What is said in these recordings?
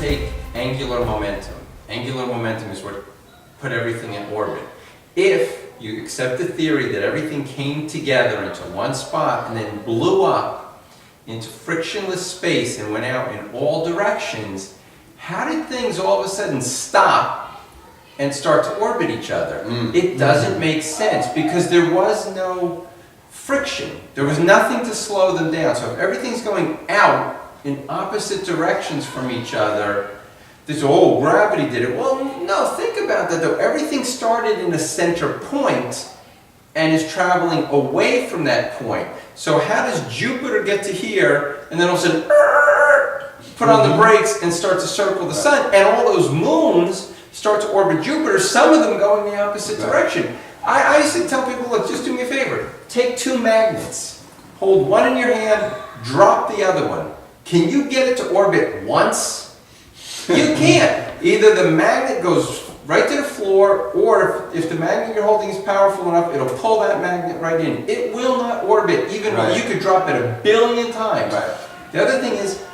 take angular momentum. Angular momentum is what put everything in orbit. If you accept the theory that everything came together into one spot and then blew up into frictionless space and went out in all directions, how did things all of a sudden stop and start to orbit each other? It doesn't make sense because there was no friction. There was nothing to slow them down. So if everything's going out in opposite directions from each other, there's, oh, gravity did it. Well, no, think about that though. Everything started in a center point and is traveling away from that point. So how does Jupiter get to here and then all of a sudden put on the brakes and start to circle the sun, and all those moons start to orbit Jupiter, some of them go in the opposite direction. I used to tell people, look, just do me a favor. Take two magnets, hold one in your hand, drop the other one. Can you get it to orbit once? You can't. Either the magnet goes right to the floor, or if the magnet you're holding is powerful enough, it'll pull that magnet right in. It will not orbit, even though you could drop it 1 billion times. The other thing is,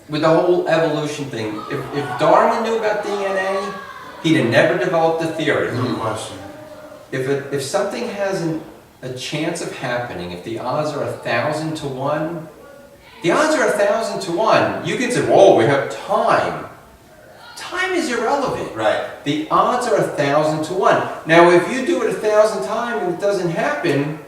with the whole evolution thing, if Darwin knew about DNA, he'd have never developed the theory. No question. If something has a chance of happening, if the odds are 1,000 to 1, the odds are 1,000 to 1. You can say, whoa, we have time. Time is irrelevant. Right. The odds are 1,000 to 1. Now, if you do it 1,000 times and it doesn't happen,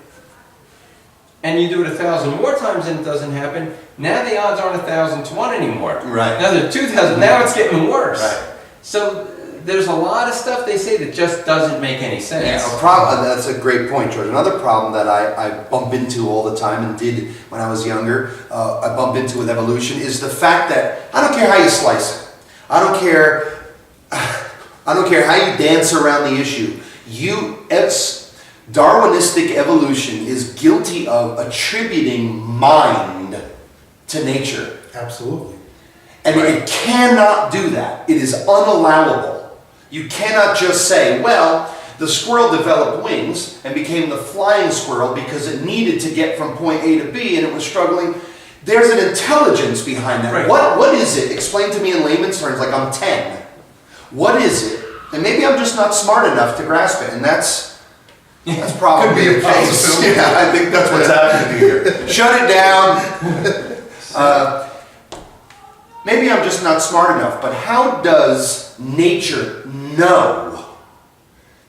and you do it 1,000 more times and it doesn't happen, now the odds aren't 1,000 to 1 anymore. Right. Now they're 2,000. Now it's getting worse. Right. So there's a lot of stuff they say that just doesn't make any sense. Yeah, that's a great point, George. Another problem that I bump into all the time, and did when I was younger, I bump into with evolution, is the fact that I don't care how you slice it. I don't care how you dance around the issue. Darwinistic evolution is guilty of attributing mind to nature. Absolutely. And it cannot do that. It is unallowable. You cannot just say, well, the squirrel developed wings and became the flying squirrel because it needed to get from point A to B and it was struggling. There's an intelligence behind that. Right. What is it? Explain to me in layman's terms, like I'm 10. What is it? And maybe I'm just not smart enough to grasp it, and that's probably Could be a the case. possibility. Yeah, I think that's what's happening here. Shut it down. Maybe I'm just not smart enough, but how does nature know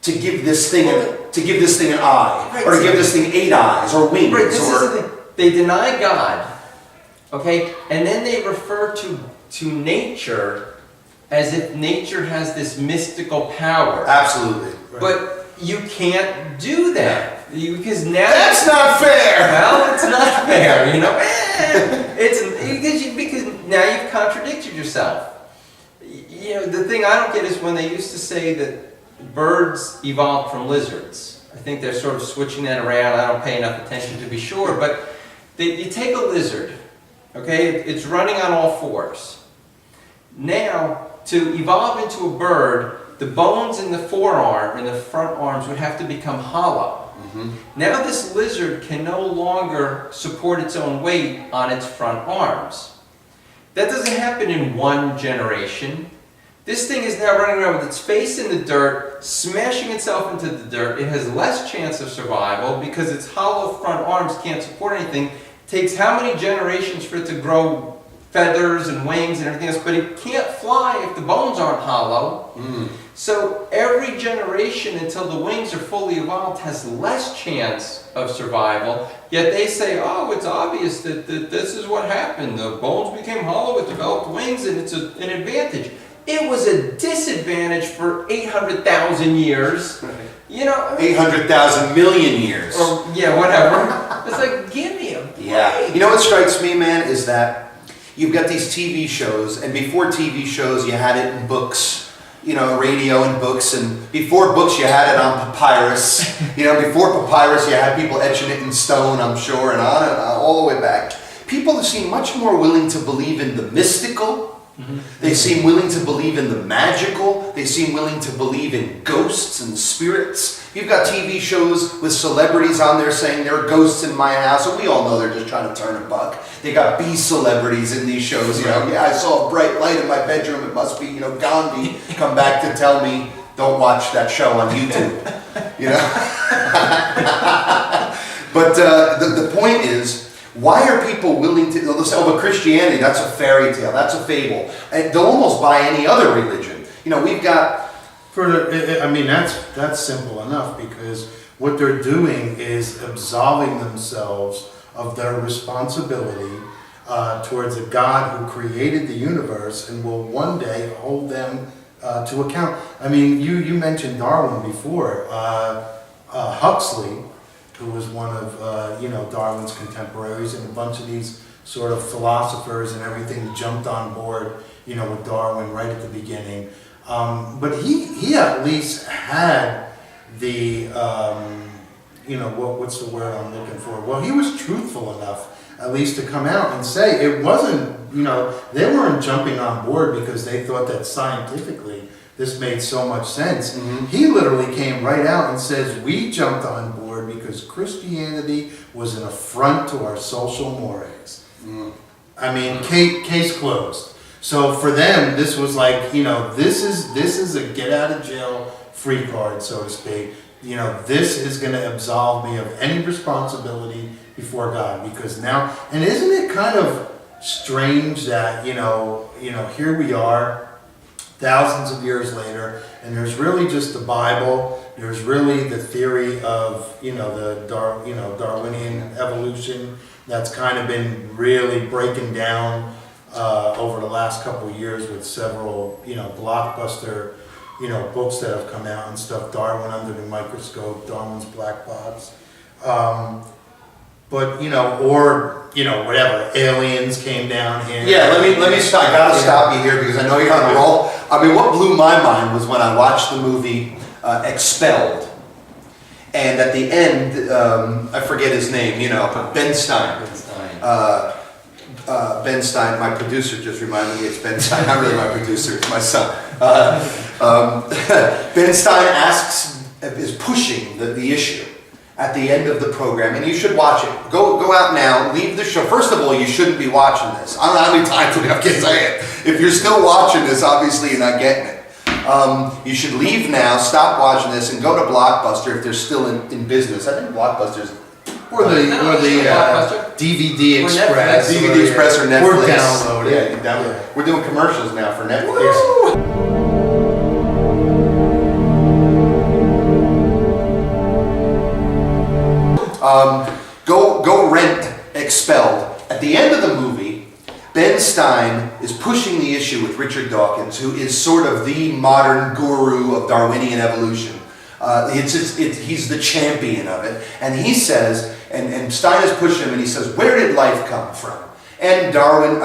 to give this thing an eye, or to give this thing 8 eyes or wings? Right, this is the thing. They deny God, okay, and then they refer to nature as if nature has this mystical power. Absolutely. But you can't do that. Because now That's not fair! Well, it's not fair, you know. Because now you've contradicted yourself. You know, the thing I don't get is when they used to say that birds evolved from lizards. I think they're sort of switching that around. I don't pay enough attention to be sure, but you take a lizard, okay? It's running on all fours. Now, to evolve into a bird, the bones in the forearm and the front arms would have to become hollow. Now this lizard can no longer support its own weight on its front arms. That doesn't happen in one generation. This thing is now running around with its face in the dirt, smashing itself into the dirt. It has less chance of survival because its hollow front arms can't support anything. It takes how many generations for it to grow feathers and wings and everything else, but it can't fly if the bones aren't hollow. So every generation until the wings are fully evolved has less chance of survival, yet they say, oh, it's obvious that this is what happened. The bones became hollow, it developed wings, and it's an advantage. It was a disadvantage for 800,000 years. You know, 800,000 million years. Or, yeah, whatever. It's like, give me a break. Yeah. You know what strikes me, man, is that you've got these TV shows, and before TV shows you had it in books, you know, radio and books, and before books you had it on papyrus. You know, before papyrus you had people etching it in stone, I'm sure, and on all the way back. People seem much more willing to believe in the mystical They seem willing to believe in the magical. They seem willing to believe in ghosts and spirits. You've got TV shows with celebrities on there saying there are ghosts in my house, and we all know they're just trying to turn a buck. They got B celebrities in these shows. You know, yeah, I saw a bright light in my bedroom. It must be, you know, Gandhi come back to tell me don't watch that show on YouTube. You know. But the point is, why are people willing to, they'll say, oh, but Christianity, that's a fairy tale, that's a fable. And they'll almost buy any other religion. You know, we've got... that's simple enough, because what they're doing is absolving themselves of their responsibility towards a God who created the universe and will one day hold them to account. I mean, you mentioned Darwin before. Huxley, who was one of Darwin's contemporaries, and a bunch of these sort of philosophers and everything jumped on board, with Darwin right at the beginning. But he at least had the, what's the word I'm looking for? Well, he was truthful enough at least to come out and say it wasn't, they weren't jumping on board because they thought that scientifically this made so much sense. Mm-hmm. He literally came right out and says, we jumped on board because Christianity was an affront to our social mores. Mm. I mean, case closed. So for them, this was like, this is a get out of jail free card, so to speak. This is going to absolve me of any responsibility before God, because now, and isn't it kind of strange that, here we are, thousands of years later, and there's really just the Bible, there's really the theory of, the Darwinian evolution that's kind of been really breaking down over the last couple of years with several, blockbuster, books that have come out and stuff, Darwin Under the Microscope, Darwin's Black Box. But, whatever, aliens came down here. Yeah, let me stop. I gotta stop you here because I know you're on a roll. I mean, what blew my mind was when I watched the movie Expelled. And at the end, I forget his name, Ben Stein. Ben Stein, my producer just reminded me it's Ben Stein, not really my producer, it's my son. Ben Stein is pushing the issue at the end of the program, and you should watch it. Go out now, leave the show. First of all, you shouldn't be watching this. I don't know how many times I can say it. If you're still watching this, obviously you're not getting it. You should leave now, stop watching this, and go to Blockbuster if they're still in business. I think Blockbuster's Or the DVD Express. DVD Express or Netflix. Or download it. Yeah, you download it. We're doing commercials now for Netflix. Go rent Expelled. At the end of the movie, Ben Stein is pushing the issue with Richard Dawkins, who is sort of the modern guru of Darwinian evolution. He's the champion of it. And he says, and Stein is pushing him, and he says, where did life come from? And Darwin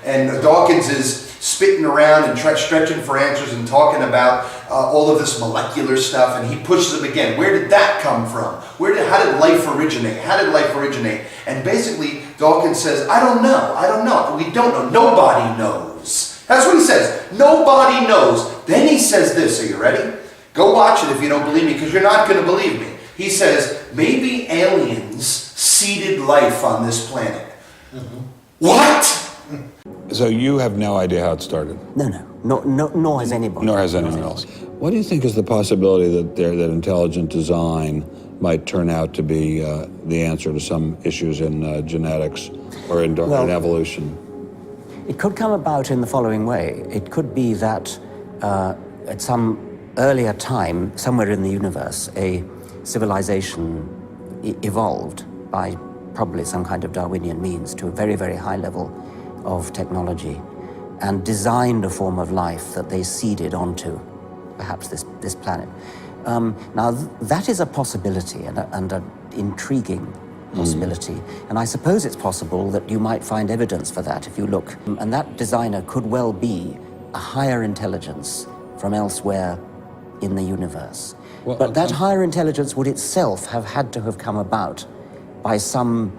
and Dawkins is spitting around and stretching for answers and talking about all of this molecular stuff, and he pushes him again. Where did that come from? How did life originate? How did life originate? And basically, Dawkins says, I don't know. We don't know. Nobody knows. That's what he says. Nobody knows. Then he says this. Are you ready? Go watch it if you don't believe me, because you're not going to believe me. He says, maybe aliens seeded life on this planet. Mm-hmm. What? So you have no idea how it started? No, nor has anybody. Nor has anyone else. What do you think is the possibility that intelligent design might turn out to be the answer to some issues in genetics or in evolution? It could come about in the following way. It could be that at some earlier time, somewhere in the universe, a civilization evolved by probably some kind of Darwinian means to a very, very high level of technology, and designed a form of life that they seeded onto, perhaps this planet. Now, that is a possibility, and an intriguing possibility. And I suppose it's possible that you might find evidence for that if you look. And that designer could well be a higher intelligence from elsewhere in the universe. Well, but that higher intelligence would itself have had to have come about by some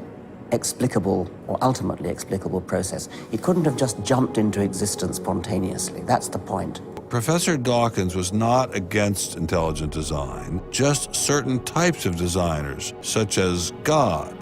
explicable or ultimately explicable process. It couldn't have just jumped into existence spontaneously. That's the point. Professor Dawkins was not against intelligent design, just certain types of designers, such as God,